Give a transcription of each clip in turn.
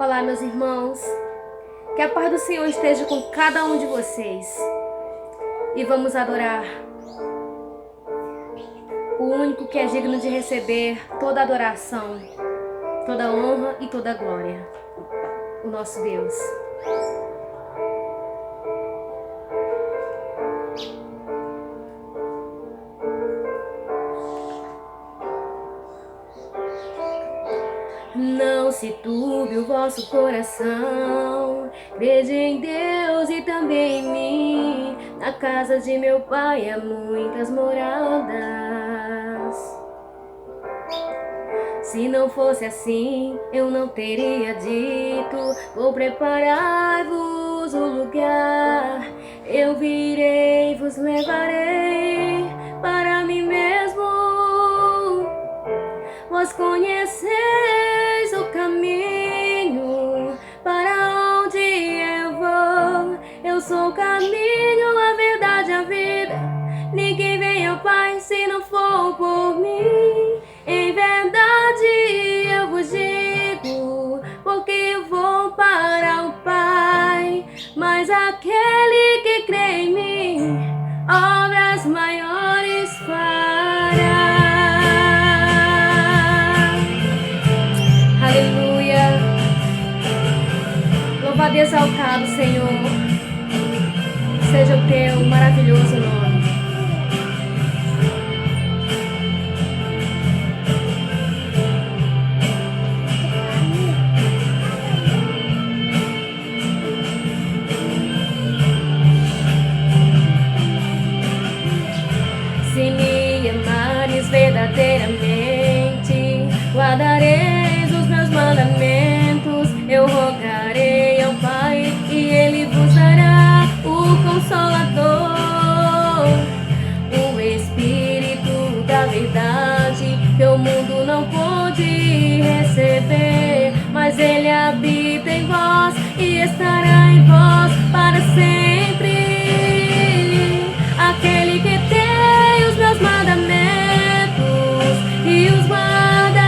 Olá, meus irmãos. Que a paz do Senhor esteja com cada um de vocês. E vamos adorar o único que é digno de receber toda adoração, toda honra e toda glória, o nosso Deus. Não se turbe o vosso coração, crede em Deus e também em mim. Na casa de meu Pai há muitas moradas. Se não fosse assim, eu não teria dito: vou preparar-vos o lugar. Eu virei, vos levarei para mim mesmo. Vós conheceis o caminho para onde eu vou. Eu sou o caminho, a verdade e a vida. Ninguém vem ao Pai se não for por mim. Em verdade eu vos digo, porque eu vou para o Pai. Mas aquele que crê em mim, obras maiores fará. Aleluia. Louvado e exaltado, Senhor, seja o teu maravilhoso nome. Se me amares verdadeiramente, guardareis os meus mandamentos. Eu rogarei ao Pai e Ele vos dará o Consolador, o Espírito da verdade, que o mundo não pôde receber, mas Ele habita em vós e estará em vós para sempre. Aquele que tem os meus mandamentos e os guarda,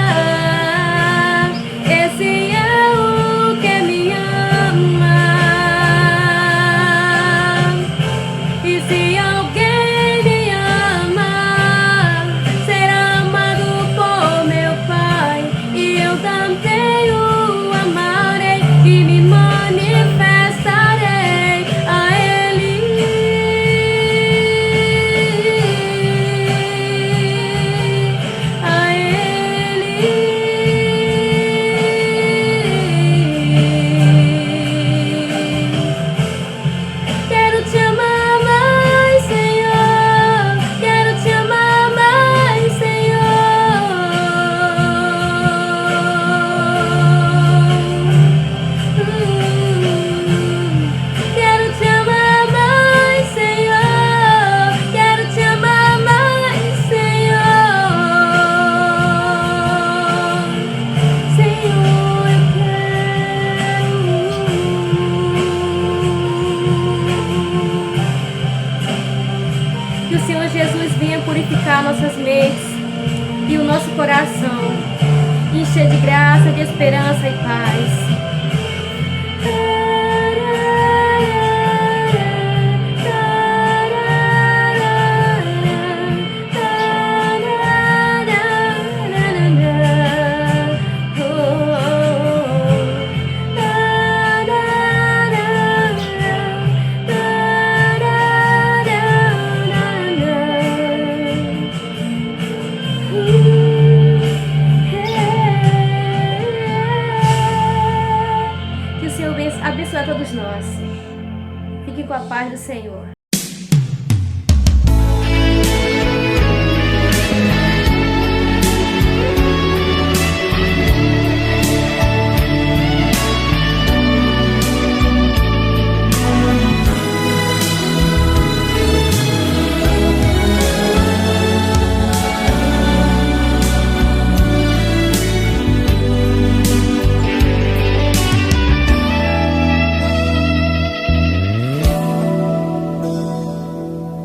esse é o que me ama. E se alguém me ama, será amado por meu Pai, e eu também o amarei e me manifestarei a Ele. A Ele. Quero te amar mais, Senhor. Quero te amar mais, Senhor. Quero te amar mais, Senhor. Quero te amar mais, Senhor. Senhor, eu quero. Que o Senhor Jesus venha purificar nossas mentes e o nosso coração, encher de graça, de esperança e paz. Que o Senhor abençoe a todos nós. Fiquem com a paz do Senhor.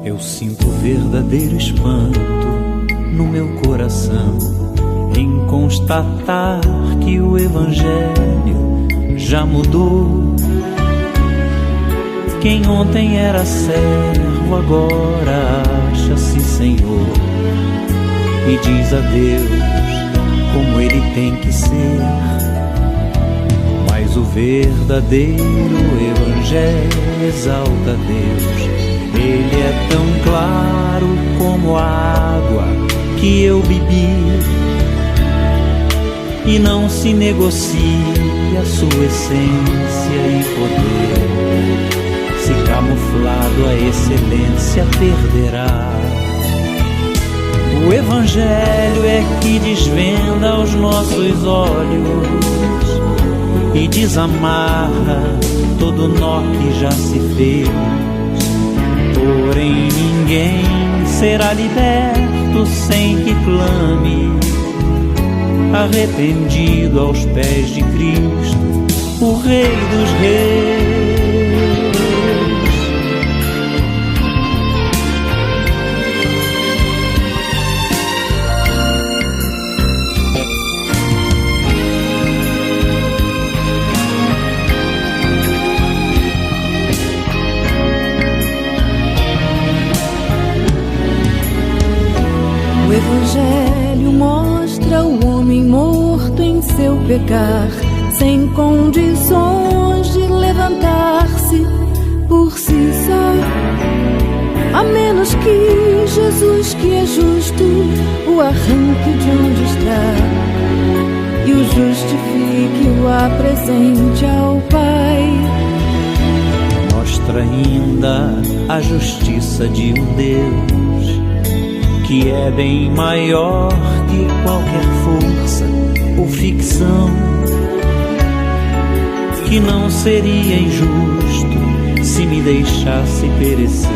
Eu sinto verdadeiro espanto no meu coração em constatar que o Evangelho já mudou. Quem ontem era servo agora acha-se Senhor e diz a Deus como Ele tem que ser. Mas o verdadeiro Evangelho exalta Deus. Ele é tão claro como a água que eu bebi, e não se negocia a sua essência e poder. Se camuflado a excelência perderá. O Evangelho é que desvenda aos nossos olhos e desamarra todo nó que já se fez. Porém ninguém será liberto sem que clame, arrependido aos pés de Cristo, o Rei dos Reis. O Evangelho mostra o homem morto em seu pecar, sem condições de levantar-se por si só, a menos que Jesus, que é justo, o arranque de onde está e o justifique, o apresente ao Pai. Mostra ainda a justiça de um Deus que é bem maior que qualquer força ou ficção, que não seria injusto se me deixasse perecer,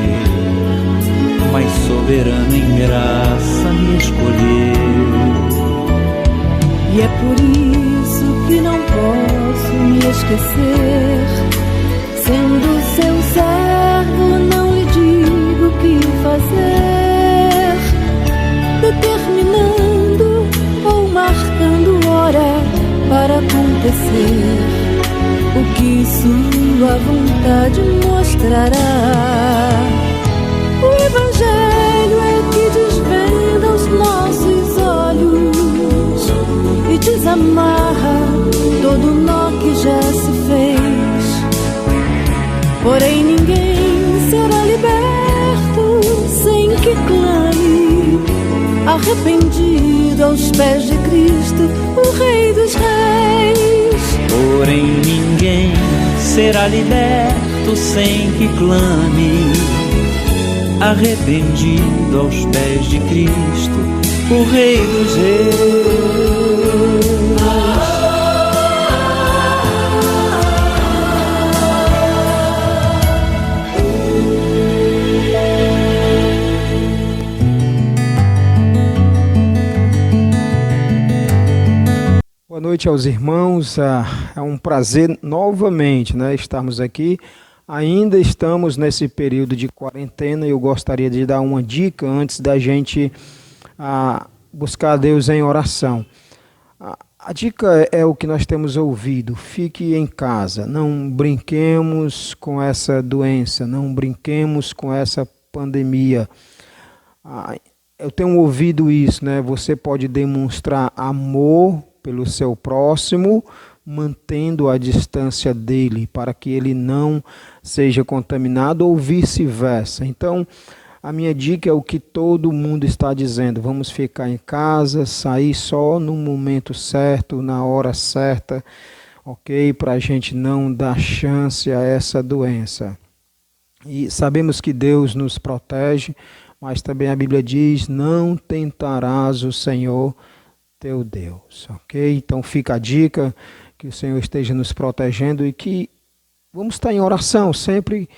mas soberano em graça me escolheu. E é por isso que não posso me esquecer, sendo seu servo não lhe digo o que fazer, determinando ou marcando hora para acontecer o que sua vontade mostrará. O Evangelho é que desvenda os nossos olhos e desamarra todo nó que já se fez. Porém ninguém será liberto sem que clame, arrependido aos pés de Cristo, o Rei dos Reis. Porém ninguém será liberto sem que clame, arrependido aos pés de Cristo, o Rei dos Reis. Boa noite aos irmãos, é um prazer novamente, estarmos aqui. Ainda estamos nesse período de quarentena e eu gostaria de dar uma dica antes da gente buscar a Deus em oração. A dica é o que nós temos ouvido: fique em casa, não brinquemos com essa doença, não brinquemos com essa pandemia. Eu tenho ouvido isso, Você pode demonstrar amor pelo seu próximo, mantendo a distância dele, para que ele não seja contaminado ou vice-versa. Então, a minha dica é o que todo mundo está dizendo: vamos ficar em casa, sair só no momento certo, na hora certa, ok? Para a gente não dar chance a essa doença. E sabemos que Deus nos protege, mas também a Bíblia diz: não tentarás o Senhor teu Deus, ok? Então fica a dica, que o Senhor esteja nos protegendo e que vamos estar em oração sempre,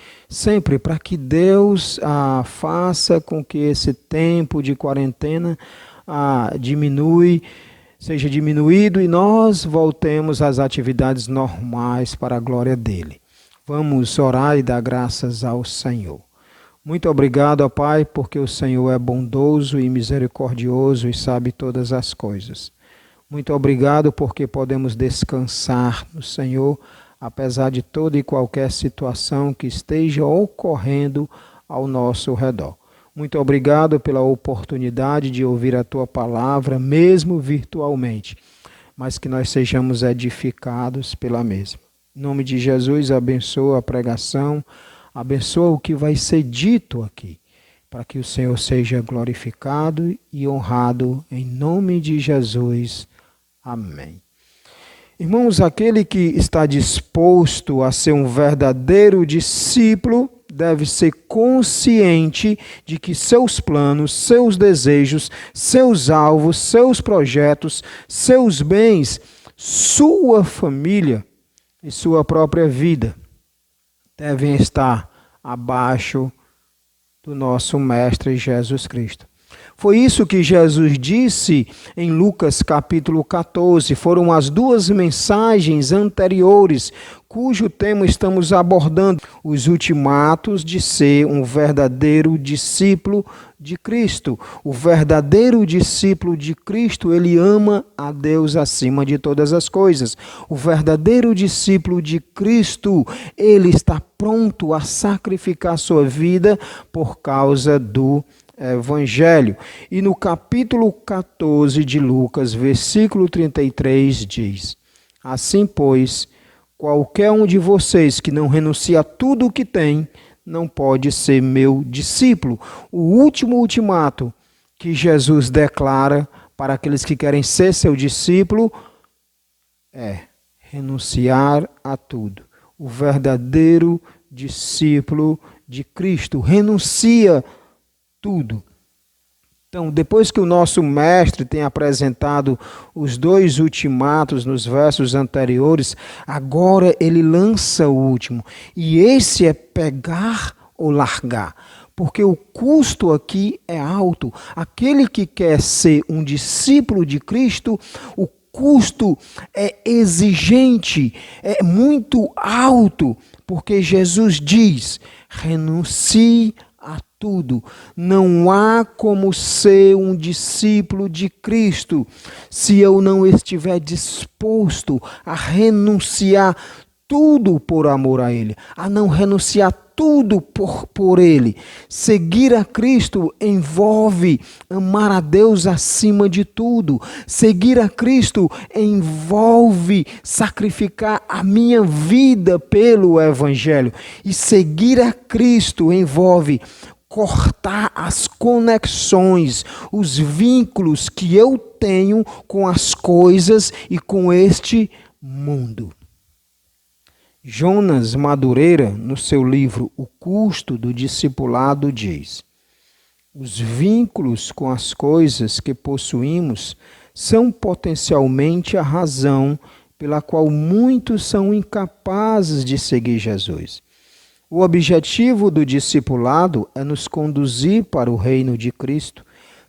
para que Deus faça com que esse tempo de quarentena seja diminuído e nós voltemos às atividades normais para a glória dele. Vamos orar e dar graças ao Senhor. Muito obrigado, ó Pai, porque o Senhor é bondoso e misericordioso e sabe todas as coisas. Muito obrigado porque podemos descansar no Senhor, apesar de toda e qualquer situação que esteja ocorrendo ao nosso redor. Muito obrigado pela oportunidade de ouvir a Tua palavra, mesmo virtualmente, mas que nós sejamos edificados pela mesma. Em nome de Jesus, abençoa a pregação, abençoa o que vai ser dito aqui, para que o Senhor seja glorificado e honrado em nome de Jesus. Amém. Irmãos, aquele que está disposto a ser um verdadeiro discípulo deve ser consciente de que seus planos, seus desejos, seus alvos, seus projetos, seus bens, sua família e sua própria vida devem estar abaixo do nosso Mestre Jesus Cristo. Foi isso que Jesus disse em Lucas capítulo 14. Foram as duas mensagens anteriores, cujo tema estamos abordando, os ultimatos de ser um verdadeiro discípulo de Cristo. O verdadeiro discípulo de Cristo, ele ama a Deus acima de todas as coisas. O verdadeiro discípulo de Cristo, ele está pronto a sacrificar sua vida por causa do Evangelho. E no capítulo 14 de Lucas, versículo 33, diz: assim, pois, qualquer um de vocês que não renuncia a tudo o que tem, não pode ser meu discípulo. O último ultimato que Jesus declara para aqueles que querem ser seu discípulo é renunciar a tudo. O verdadeiro discípulo de Cristo renuncia tudo. Então, depois que o nosso mestre tem apresentado os dois ultimatos nos versos anteriores, agora ele lança o último. E esse é pegar ou largar. Porque o custo aqui é alto. Aquele que quer ser um discípulo de Cristo, o custo é exigente, é muito alto. Porque Jesus diz: renuncie a tudo. Não há como ser um discípulo de Cristo se eu não estiver disposto a renunciar tudo por amor a Ele, a não renunciar tudo por Ele. Seguir a Cristo envolve amar a Deus acima de tudo. Seguir a Cristo envolve sacrificar a minha vida pelo Evangelho. E seguir a Cristo envolve cortar as conexões, os vínculos que eu tenho com as coisas e com este mundo. Jonas Madureira, no seu livro O Custo do Discipulado, diz: os vínculos com as coisas que possuímos são potencialmente a razão pela qual muitos são incapazes de seguir Jesus. O objetivo do discipulado é nos conduzir para o reino de Cristo,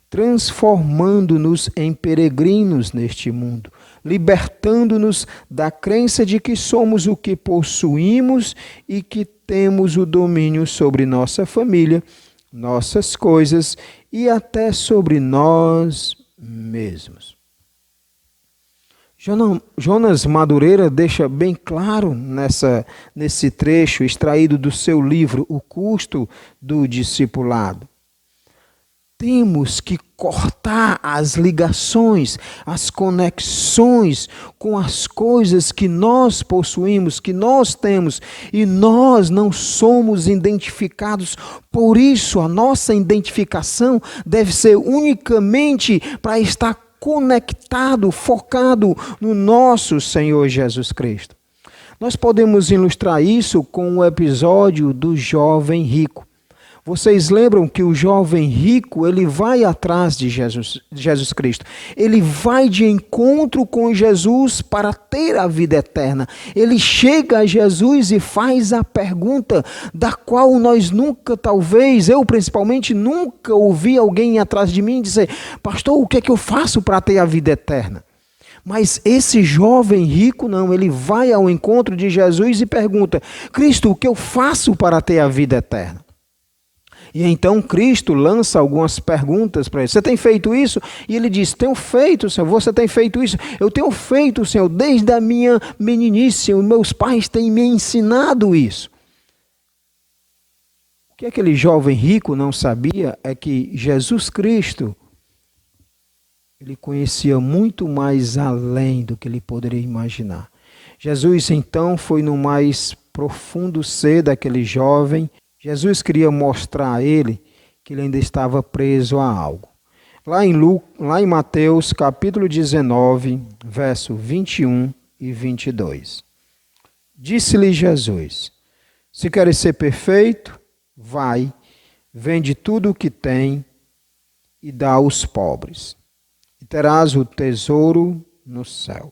transformando-nos em peregrinos neste mundo, libertando-nos da crença de que somos o que possuímos e que temos o domínio sobre nossa família, nossas coisas e até sobre nós mesmos. Jonas Madureira deixa bem claro nesse trecho extraído do seu livro O Custo do Discipulado. Temos que cortar as ligações, as conexões com as coisas que nós possuímos, que nós temos, e nós não somos identificados. Por isso, a nossa identificação deve ser unicamente para estar conectado, focado no nosso Senhor Jesus Cristo. Nós podemos ilustrar isso com o episódio do jovem rico. Vocês lembram que o jovem rico, ele vai atrás de Jesus Cristo. Ele vai de encontro com Jesus para ter a vida eterna. Ele chega a Jesus e faz a pergunta da qual nós nunca, talvez, eu principalmente, nunca ouvi alguém atrás de mim dizer: pastor, o que é que eu faço para ter a vida eterna? Mas esse jovem rico não, ele vai ao encontro de Jesus e pergunta: Cristo, o que eu faço para ter a vida eterna? E então Cristo lança algumas perguntas para ele. Você tem feito isso? E ele diz, tenho feito, Senhor. Você tem feito isso? Eu tenho feito, Senhor, desde a minha meninice. Os meus pais têm me ensinado isso. O que aquele jovem rico não sabia é que Jesus Cristo, ele conhecia muito mais além do que ele poderia imaginar. Jesus então foi no mais profundo ser daquele jovem. Jesus queria mostrar a ele que ele ainda estava preso a algo. Lá em Mateus capítulo 19, verso 21 e 22. Disse-lhe Jesus, se queres ser perfeito, vai, vende tudo o que tem e dá aos pobres, e terás o tesouro no céu.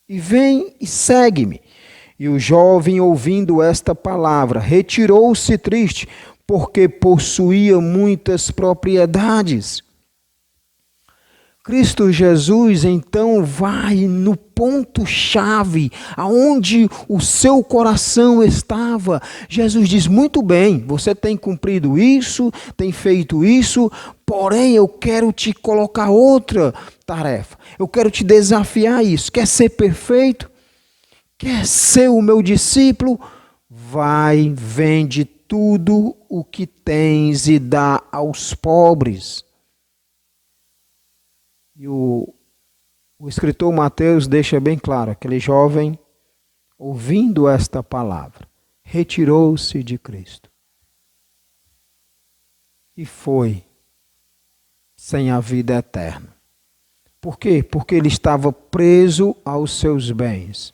E vem e segue-me. E o jovem, ouvindo esta palavra, retirou-se triste, porque possuía muitas propriedades. Cristo Jesus, então, vai no ponto-chave, aonde o seu coração estava. Jesus diz, muito bem, você tem cumprido isso, tem feito isso, porém eu quero te colocar outra tarefa. Eu quero te desafiar a isso. Quer ser perfeito? Quer ser o meu discípulo? Vai, vende tudo o que tens e dá aos pobres. E o escritor Mateus deixa bem claro, aquele jovem, ouvindo esta palavra, retirou-se de Cristo. E foi sem a vida eterna. Por quê? Porque ele estava preso aos seus bens.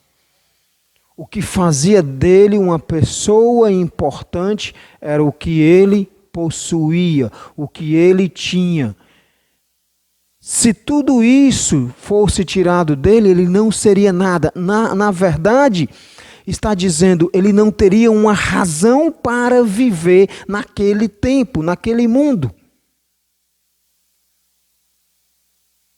O que fazia dele uma pessoa importante era o que ele possuía, o que ele tinha. Se tudo isso fosse tirado dele, ele não seria nada. Na verdade, está dizendo, ele não teria uma razão para viver naquele tempo, naquele mundo.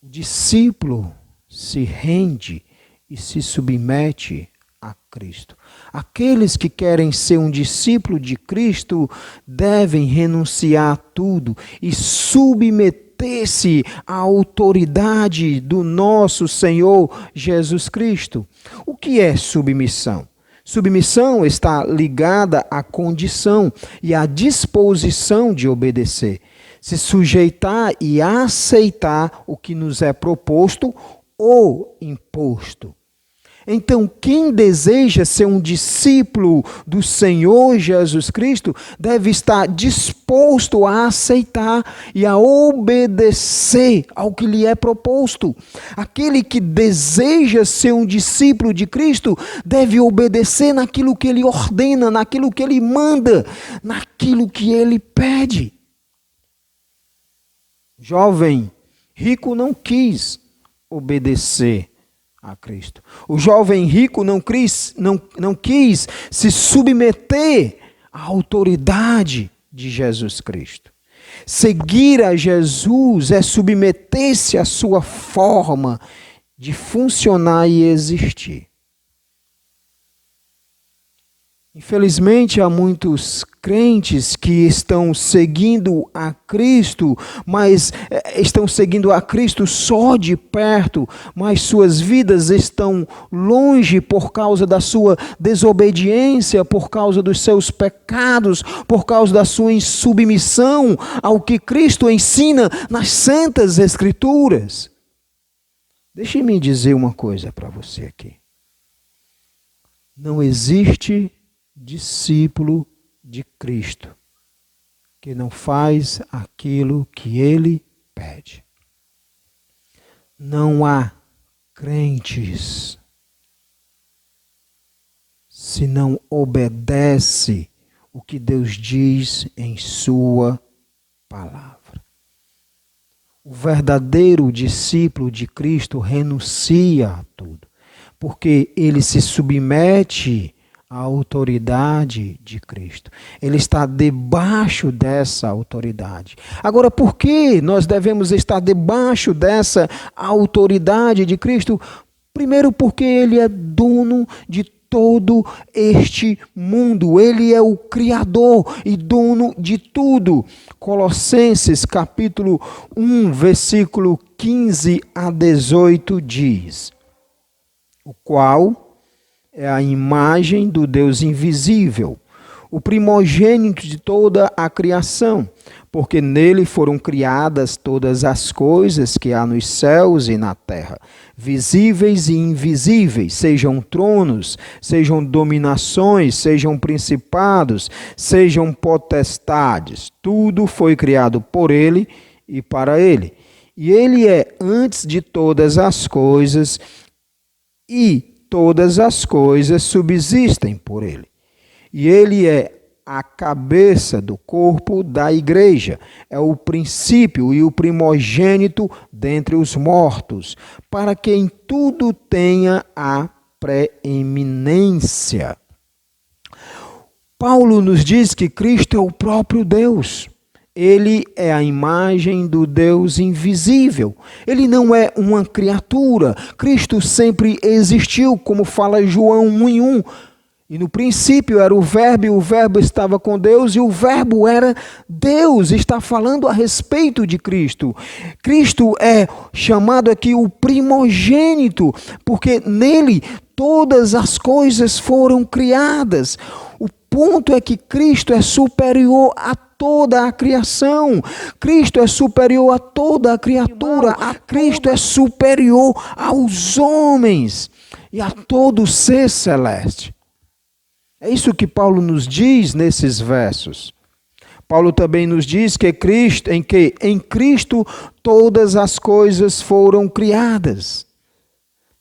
O discípulo se rende e se submete a Cristo. Aqueles que querem ser um discípulo de Cristo devem renunciar a tudo e submeter-se à autoridade do nosso Senhor Jesus Cristo. O que é submissão? Submissão está ligada à condição e à disposição de obedecer, se sujeitar e aceitar o que nos é proposto ou imposto. Então, quem deseja ser um discípulo do Senhor Jesus Cristo deve estar disposto a aceitar e a obedecer ao que lhe é proposto. Aquele que deseja ser um discípulo de Cristo deve obedecer naquilo que ele ordena, naquilo que ele manda, naquilo que ele pede. Jovem rico não quis obedecer a Cristo. O jovem rico não quis se submeter à autoridade de Jesus Cristo. Seguir a Jesus é submeter-se à sua forma de funcionar e existir. Infelizmente, há muitos crentes que estão seguindo a Cristo, mas estão seguindo a Cristo só de perto, mas suas vidas estão longe por causa da sua desobediência, por causa dos seus pecados, por causa da sua insubmissão ao que Cristo ensina nas Santas Escrituras. Deixe-me dizer uma coisa para você aqui. Não existe discípulo de Cristo que não faz aquilo que ele pede. Não há crentes se não obedece o que Deus diz em sua palavra. O verdadeiro discípulo de Cristo renuncia a tudo, porque ele se submete a autoridade de Cristo. Ele está debaixo dessa autoridade. Agora, por que nós devemos estar debaixo dessa autoridade de Cristo? Primeiro, porque ele é dono de todo este mundo. Ele é o Criador e dono de tudo. Colossenses capítulo 1, versículo 15 a 18 diz: o qual é a imagem do Deus invisível, o primogênito de toda a criação, porque nele foram criadas todas as coisas que há nos céus e na terra, visíveis e invisíveis, sejam tronos, sejam dominações, sejam principados, sejam potestades. Tudo foi criado por ele e para ele. E ele é antes de todas as coisas, e todas as coisas subsistem por ele. E ele é a cabeça do corpo da igreja, é o princípio e o primogênito dentre os mortos, para que em tudo tenha a preeminência. Paulo nos diz que Cristo é o próprio Deus. Ele é a imagem do Deus invisível. Ele não é uma criatura. Cristo sempre existiu, como fala João 1:1. E no princípio era o Verbo, e o Verbo estava com Deus, e o Verbo era Deus. Está falando a respeito de Cristo. Cristo é chamado aqui o primogênito, porque nele todas as coisas foram criadas. O ponto é que Cristo é superior a toda a criação. Cristo é superior a toda a criatura. Cristo é superior aos homens e a todo ser celeste. É isso que Paulo nos diz nesses versos. Paulo também nos diz que em Cristo todas as coisas foram criadas.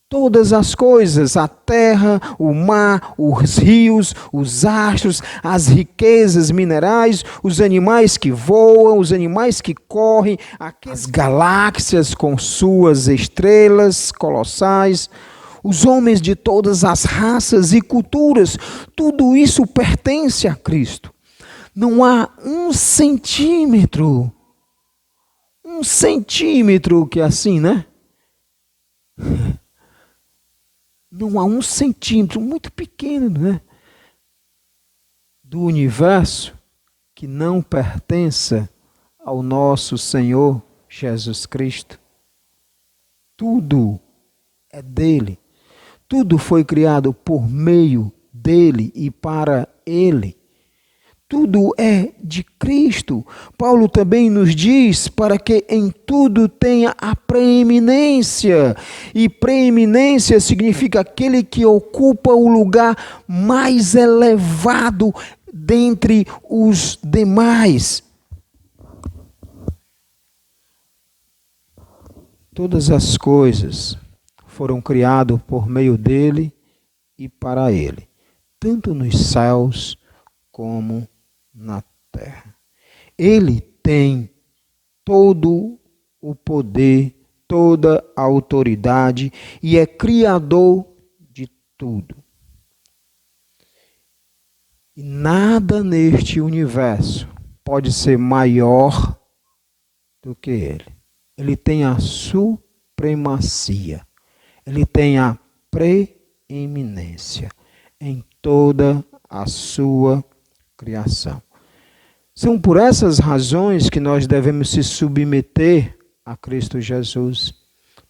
Todas as coisas, a terra, o mar, os rios, os astros, as riquezas minerais, os animais que voam, os animais que correm, as galáxias com suas estrelas colossais, os homens de todas as raças e culturas, tudo isso pertence a Cristo. Não há um centímetro que é assim, né? Não há um centímetro, muito pequeno, né? Do universo que não pertença ao nosso Senhor Jesus Cristo. Tudo é dele. Tudo foi criado por meio dele e para ele. Tudo é de Cristo. Paulo também nos diz para que em tudo tenha a preeminência. E preeminência significa aquele que ocupa o lugar mais elevado dentre os demais. Todas as coisas foram criadas por meio dele e para ele, tanto nos céus como na terra. Ele tem todo o poder, toda a autoridade e é criador de tudo. E nada neste universo pode ser maior do que ele. Ele tem a supremacia. Ele tem a preeminência em toda a sua criação. São por essas razões que nós devemos se submeter a Cristo Jesus,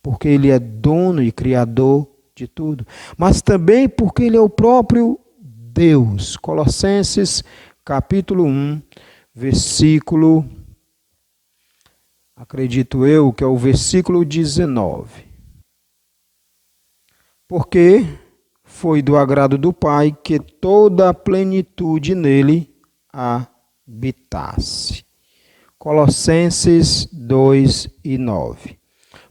porque Ele é dono e criador de tudo, mas também porque Ele é o próprio Deus. Colossenses capítulo 1, versículo, acredito eu, que é o versículo 19. Porque foi do agrado do Pai que toda a plenitude nele habitasse. Colossenses 2:9.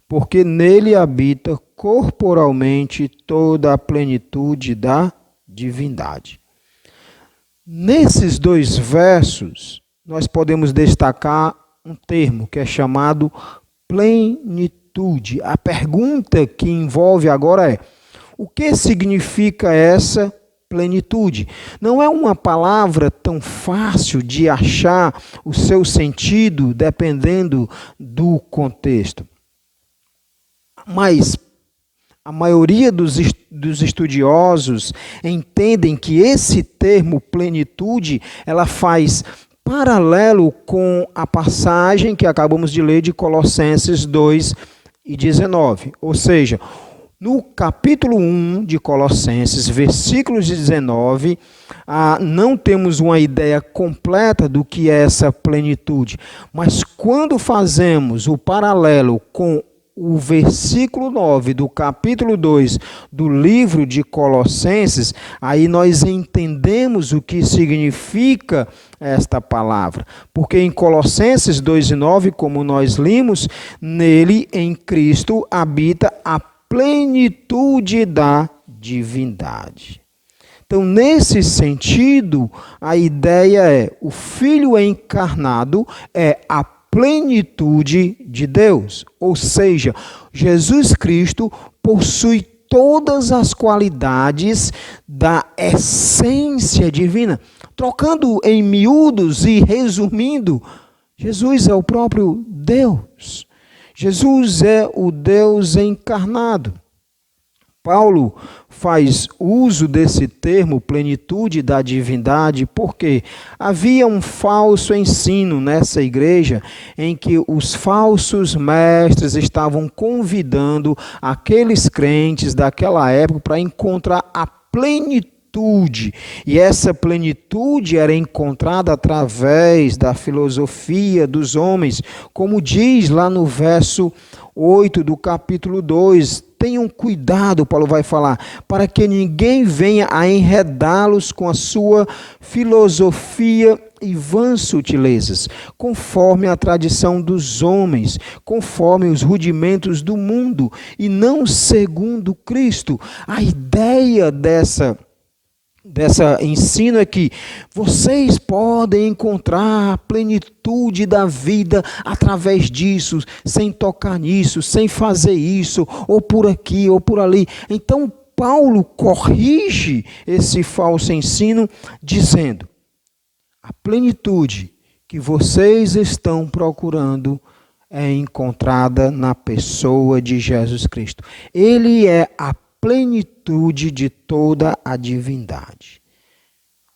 Porque nele habita corporalmente toda a plenitude da divindade. Nesses dois versos, nós podemos destacar um termo que é chamado plenitude. A pergunta que envolve agora é: o que significa essa plenitude? Não é uma palavra tão fácil de achar o seu sentido dependendo do contexto. Mas A maioria dos estudiosos entendem que esse termo plenitude, ela faz paralelo com a passagem que acabamos de ler de Colossenses 2:19. Ou seja, no capítulo 1 de Colossenses, versículos 19, não temos uma ideia completa do que é essa plenitude. Mas quando fazemos o paralelo com o versículo 9 do capítulo 2 do livro de Colossenses, aí nós entendemos o que significa esta palavra. Porque em Colossenses 2:9, como nós limos, nele, em Cristo, habita a plenitude da divindade. Então, nesse sentido, a ideia é: o Filho encarnado é a plenitude de Deus. Ou seja, Jesus Cristo possui todas as qualidades da essência divina. Trocando em miúdos e resumindo, Jesus é o próprio Deus. Jesus é o Deus encarnado. Paulo faz uso desse termo plenitude da divindade porque havia um falso ensino nessa igreja em que os falsos mestres estavam convidando aqueles crentes daquela época para encontrar a plenitude. E essa plenitude era encontrada através da filosofia dos homens, como diz lá no verso 8 do capítulo 2. Tenham cuidado, Paulo vai falar, para que ninguém venha a enredá-los com a sua filosofia e vãs sutilezas, conforme a tradição dos homens, conforme os rudimentos do mundo, e não segundo Cristo. A ideia dessa ensino é que vocês podem encontrar a plenitude da vida através disso, sem tocar nisso, sem fazer isso, ou por aqui, ou por ali. Então, Paulo corrige esse falso ensino, dizendo: a plenitude que vocês estão procurando é encontrada na pessoa de Jesus Cristo. Ele é a plenitude de toda a divindade.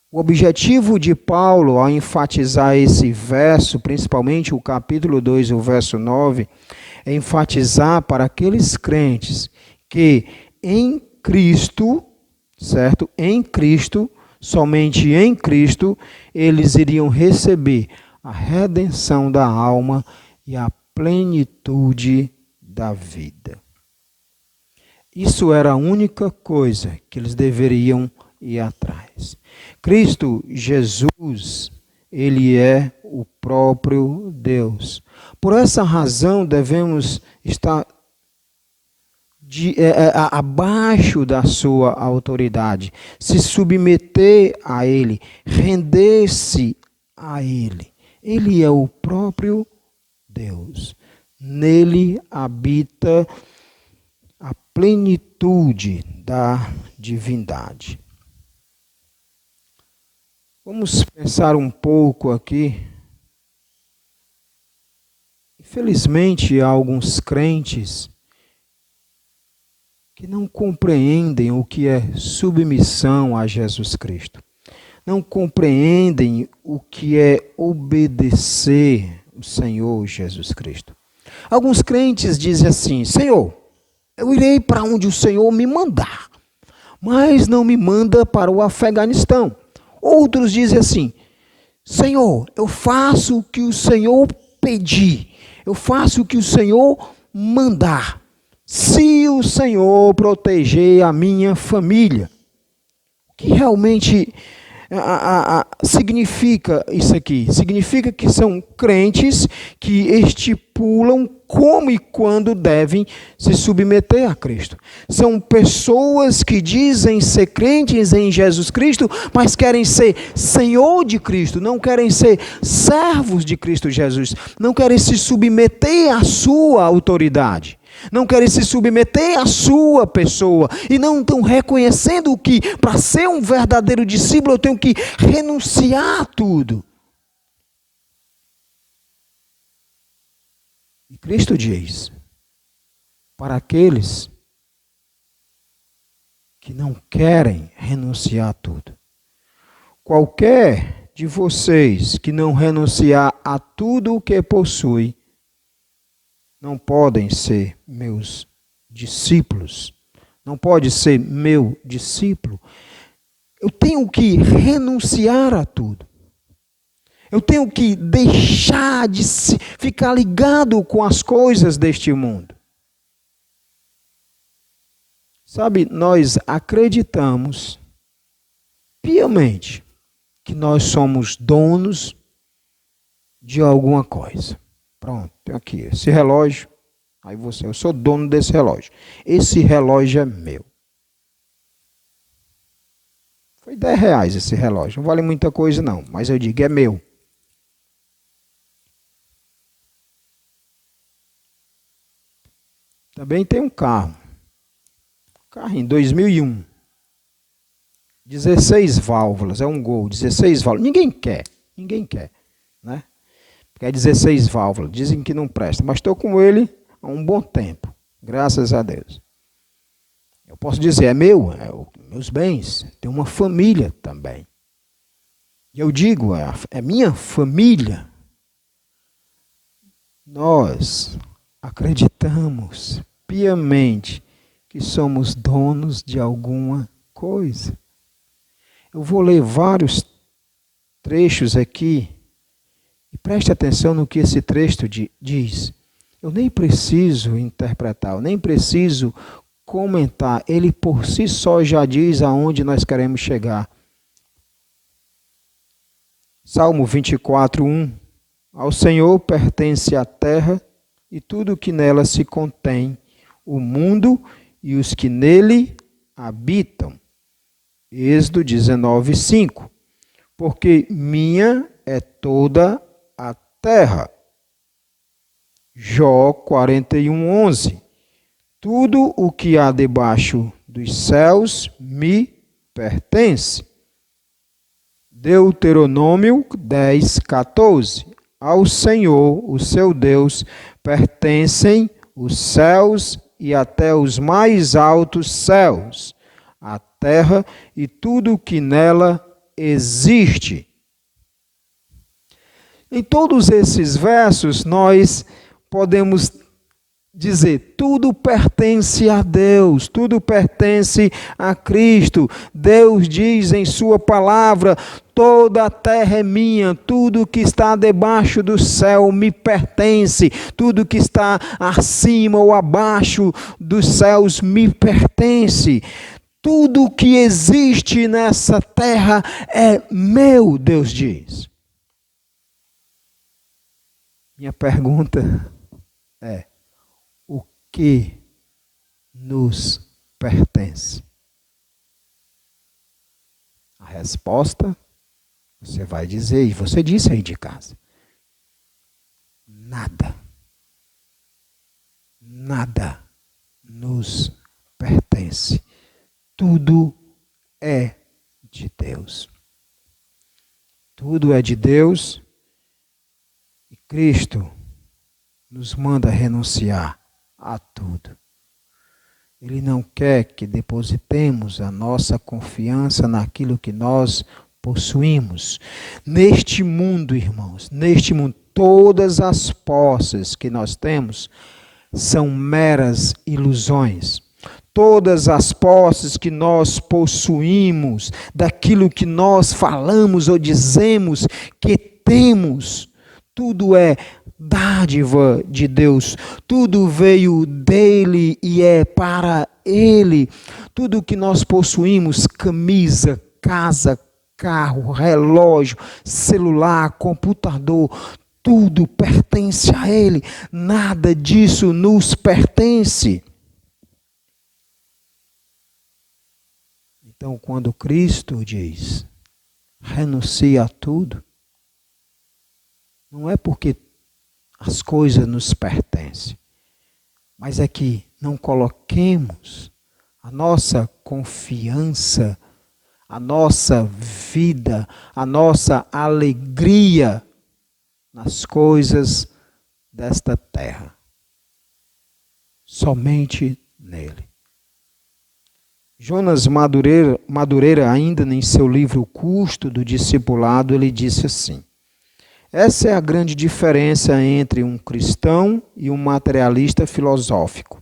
O objetivo de Paulo, ao enfatizar esse verso, principalmente o capítulo 2, o verso 9, é enfatizar para aqueles crentes que em Cristo, certo? Em Cristo, somente em Cristo, eles iriam receber a redenção da alma e a plenitude da vida. Isso era a única coisa que eles deveriam ir atrás. Cristo Jesus, ele é o próprio Deus. Por essa razão, devemos estar abaixo da sua autoridade, se submeter a ele, render-se a ele. Ele é o próprio Deus. Nele habita a plenitude da divindade. Vamos pensar um pouco aqui. Infelizmente, há alguns crentes que não compreendem o que é submissão a Jesus Cristo. Não compreendem o que é obedecer o Senhor Jesus Cristo. Alguns crentes dizem assim: Senhor, eu irei para onde o Senhor me mandar, mas não me manda para o Afeganistão. Outros dizem assim: Senhor, eu faço o que o Senhor pedir, eu faço o que o Senhor mandar, se o Senhor proteger a minha família. O que realmente significa isso aqui? Significa que são crentes que estipulam como e quando devem se submeter a Cristo. São pessoas que dizem ser crentes em Jesus Cristo, mas querem ser Senhor de Cristo, não querem ser servos de Cristo Jesus, não querem se submeter à sua autoridade. Não querem se submeter à sua pessoa e não estão reconhecendo que para ser um verdadeiro discípulo eu tenho que renunciar a tudo. E Cristo diz: para aqueles que não querem renunciar a tudo. Qualquer de vocês que não renunciar a tudo o que possui, não podem ser meus discípulos. Não pode ser meu discípulo. Eu tenho que renunciar a tudo. Eu tenho que deixar de ficar ligado com as coisas deste mundo. Sabe, nós acreditamos piamente que nós somos donos de alguma coisa. Pronto, tem aqui esse relógio. Aí eu sou dono desse relógio. Esse relógio é meu. Foi R$10 esse relógio. Não vale muita coisa não, mas eu digo, é meu. Também tem um carro. Carro em 2001. 16 válvulas, é um Gol, 16 válvulas. Ninguém quer, né? Porque é 16 válvulas, dizem que não presta, mas estou com ele há um bom tempo, graças a Deus. Eu posso dizer, é meu, meus bens, tenho uma família também. E eu digo, é minha família. Nós acreditamos piamente que somos donos de alguma coisa. Eu vou ler vários trechos aqui e preste atenção no que esse trecho diz. Eu nem preciso interpretar, eu nem preciso comentar. Ele por si só já diz aonde nós queremos chegar. Salmo 24:1. Ao Senhor pertence a terra e tudo que nela se contém, o mundo e os que nele habitam. Êxodo 19:5. Porque minha é toda a terra. Jó 41:11. Tudo o que há debaixo dos céus me pertence. Deuteronômio 10:14. Ao Senhor, o seu Deus, pertencem os céus e até os mais altos céus, a terra e tudo o que nela existe. Em todos esses versos, nós podemos dizer, tudo pertence a Deus, tudo pertence a Cristo. Deus diz em sua palavra, toda a terra é minha, tudo que está debaixo do céu me pertence, tudo que está acima ou abaixo dos céus me pertence. Tudo que existe nessa terra é meu, Deus diz. Minha pergunta é, o que nos pertence? A resposta, você vai dizer, e você disse aí de casa, nada. Nada nos pertence. Tudo é de Deus. Tudo é de Deus e Cristo nos manda renunciar a tudo. Ele não quer que depositemos a nossa confiança naquilo que nós possuímos. Neste mundo, irmãos, neste mundo, todas as posses que nós temos são meras ilusões. Todas as posses que nós possuímos, daquilo que nós falamos ou dizemos que temos, tudo é dádiva de Deus. Tudo veio dele e é para ele. Tudo que nós possuímos, camisa, casa, carro, relógio, celular, computador, tudo pertence a ele. Nada disso nos pertence. Então, quando Cristo diz, renuncia a tudo, não é porque as coisas nos pertencem, mas é que não coloquemos a nossa confiança, a nossa vida, a nossa alegria nas coisas desta terra. Somente nele. Jonas Madureira, ainda em seu livro O Custo do Discipulado, ele disse assim: essa é a grande diferença entre um cristão e um materialista filosófico.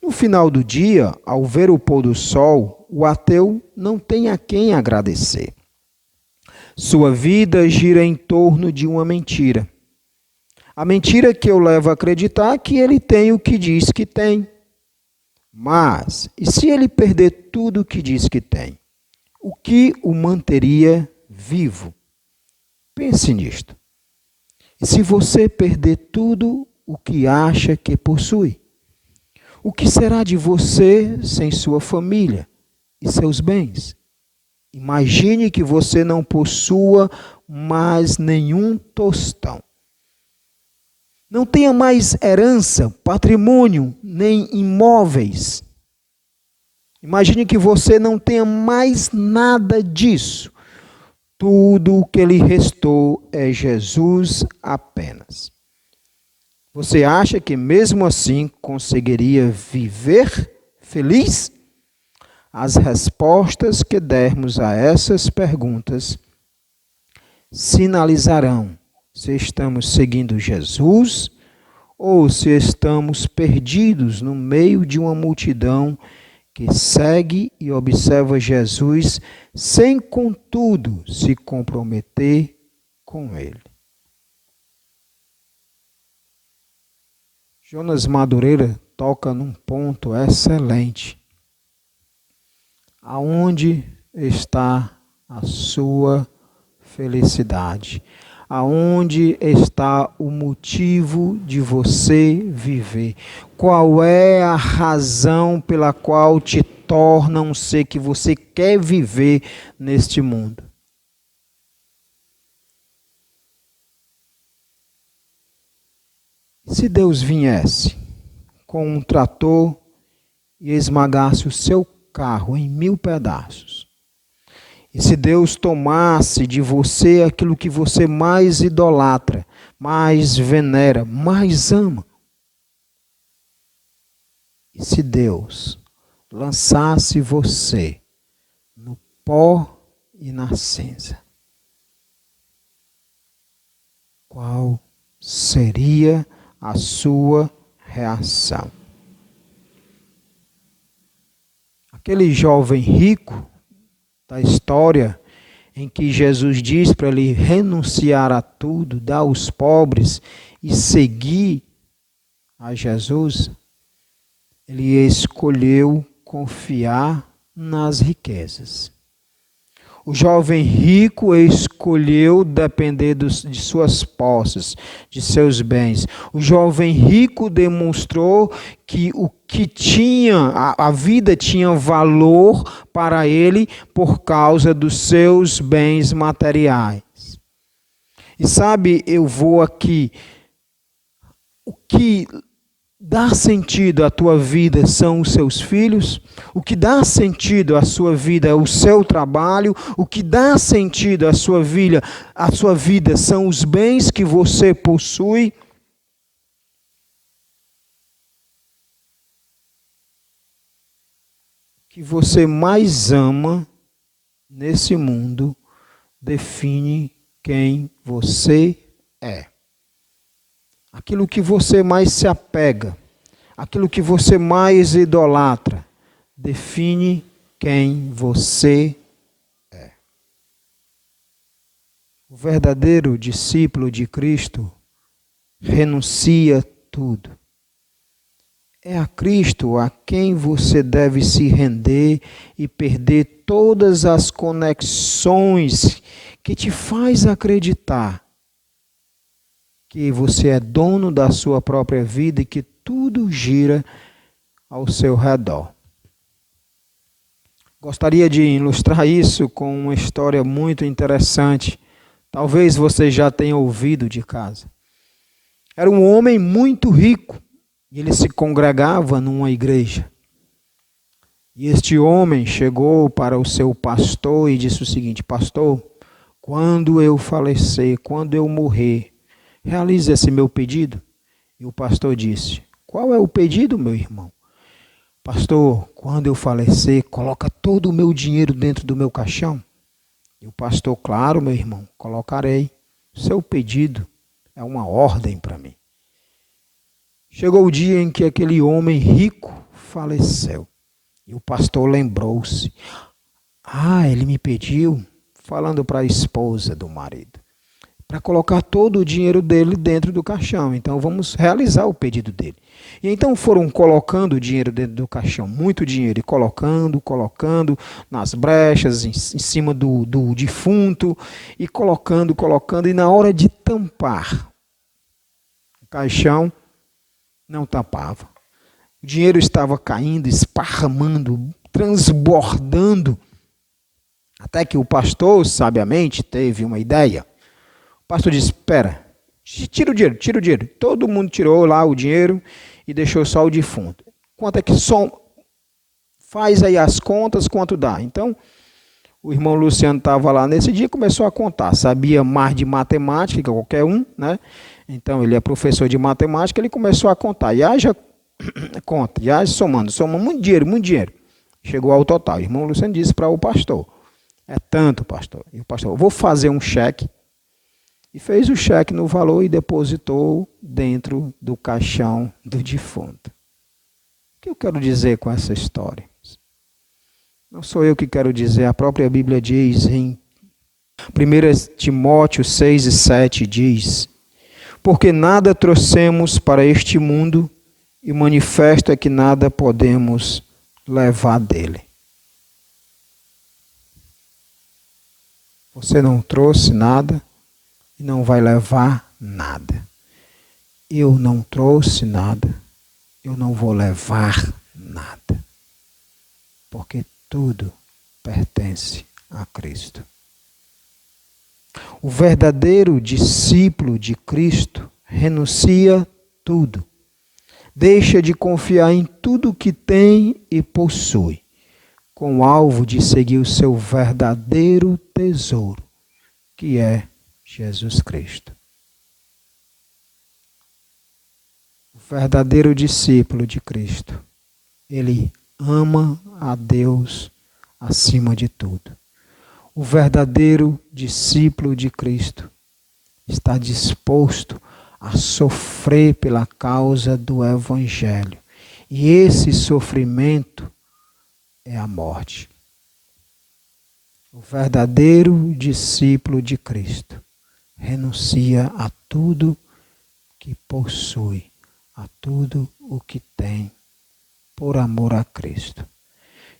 No final do dia, ao ver o pôr do sol, o ateu não tem a quem agradecer. Sua vida gira em torno de uma mentira. A mentira que eu levo a acreditar que ele tem o que diz que tem. Mas, e se ele perder tudo o que diz que tem? O que o manteria vivo? Pense nisto. E se você perder tudo o que acha que possui? O que será de você sem sua família e seus bens? Imagine que você não possua mais nenhum tostão. Não tenha mais herança, patrimônio, nem imóveis. Imagine que você não tenha mais nada disso. Tudo o que lhe restou é Jesus apenas. Você acha que mesmo assim conseguiria viver feliz? As respostas que dermos a essas perguntas sinalizarão se estamos seguindo Jesus ou se estamos perdidos no meio de uma multidão que segue e observa Jesus sem, contudo, se comprometer com ele. Jonas Madureira toca num ponto excelente. Aonde está a sua felicidade? Aonde está o motivo de você viver? Qual é a razão pela qual te torna um ser que você quer viver neste mundo? Se Deus viesse com um trator e esmagasse o seu carro em 1000 pedaços, e se Deus tomasse de você aquilo que você mais idolatra, mais venera, mais ama, e se Deus lançasse você no pó e na cinza, qual seria a sua reação? Aquele jovem rico da história em que Jesus diz para ele renunciar a tudo, dar aos pobres e seguir a Jesus, ele escolheu confiar nas riquezas. O jovem rico escolheu depender de suas posses, de seus bens. O jovem rico demonstrou que o que tinha, a vida tinha valor para ele por causa dos seus bens materiais. E sabe, eu vou aqui, o que dá sentido à tua vida são os seus filhos, o que dá sentido à sua vida é o seu trabalho, o que dá sentido à sua vida são os bens que você possui. O que você mais ama nesse mundo define quem você é. Aquilo que você mais se apega, aquilo que você mais idolatra, define quem você é. O verdadeiro discípulo de Cristo renuncia tudo. É a Cristo a quem você deve se render e perder todas as conexões que te faz acreditar que você é dono da sua própria vida e que tudo gira ao seu redor. Gostaria de ilustrar isso com uma história muito interessante. Talvez você já tenha ouvido de casa. Era um homem muito rico e ele se congregava numa igreja. E este homem chegou para o seu pastor e disse o seguinte: pastor, quando eu falecer, quando eu morrer, realize esse meu pedido. E o pastor disse: qual é o pedido, meu irmão? pastor, quando eu falecer, coloca todo o meu dinheiro dentro do meu caixão? E o pastor, claro, meu irmão, colocarei. Seu pedido é uma ordem para mim. Chegou o dia em que aquele homem rico faleceu. E o pastor lembrou-se. Ele me pediu, falando para a esposa do marido, para colocar todo o dinheiro dele dentro do caixão. Então vamos realizar o pedido dele. E então foram colocando o dinheiro dentro do caixão, muito dinheiro, e colocando nas brechas, em cima do defunto, e colocando, e na hora de tampar, o caixão não tampava. O dinheiro estava caindo, esparramando, transbordando, até que o pastor, sabiamente, teve uma ideia. O pastor disse, espera, tira o dinheiro. Todo mundo tirou lá o dinheiro e deixou só o defunto. Quanto é que faz aí as contas, quanto dá? Então, o irmão Luciano estava lá nesse dia e começou a contar. Sabia mais de matemática que qualquer um, né? Então, ele é professor de matemática, ele começou a contar. E haja conta, e haja somando muito dinheiro. Chegou ao total. O irmão Luciano disse para o pastor, é tanto, pastor. E o pastor, vou fazer um cheque. E fez o cheque no valor e depositou dentro do caixão do defunto. O que eu quero dizer com essa história? Não sou eu que quero dizer, a própria Bíblia diz em 1 Timóteo 6:7 diz, porque nada trouxemos para este mundo e manifesto é que nada podemos levar dele. Você não trouxe nada e não vai levar nada. Eu não trouxe nada, eu não vou levar nada. Porque tudo pertence a Cristo. O verdadeiro discípulo de Cristo renuncia tudo. Deixa de confiar em tudo que tem e possui, com o alvo de seguir o seu verdadeiro tesouro, que é Jesus Cristo. O verdadeiro discípulo de Cristo, ele ama a Deus acima de tudo. O verdadeiro discípulo de Cristo está disposto a sofrer pela causa do Evangelho. E esse sofrimento é a morte. O verdadeiro discípulo de Cristo renuncia a tudo que possui, a tudo o que tem, por amor a Cristo.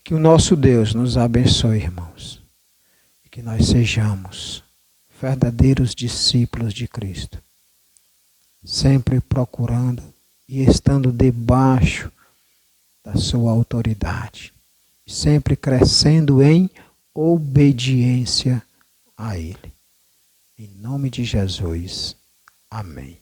Que o nosso Deus nos abençoe, irmãos, e que nós sejamos verdadeiros discípulos de Cristo, sempre procurando e estando debaixo da sua autoridade, sempre crescendo em obediência a Ele. Em nome de Jesus. Amém.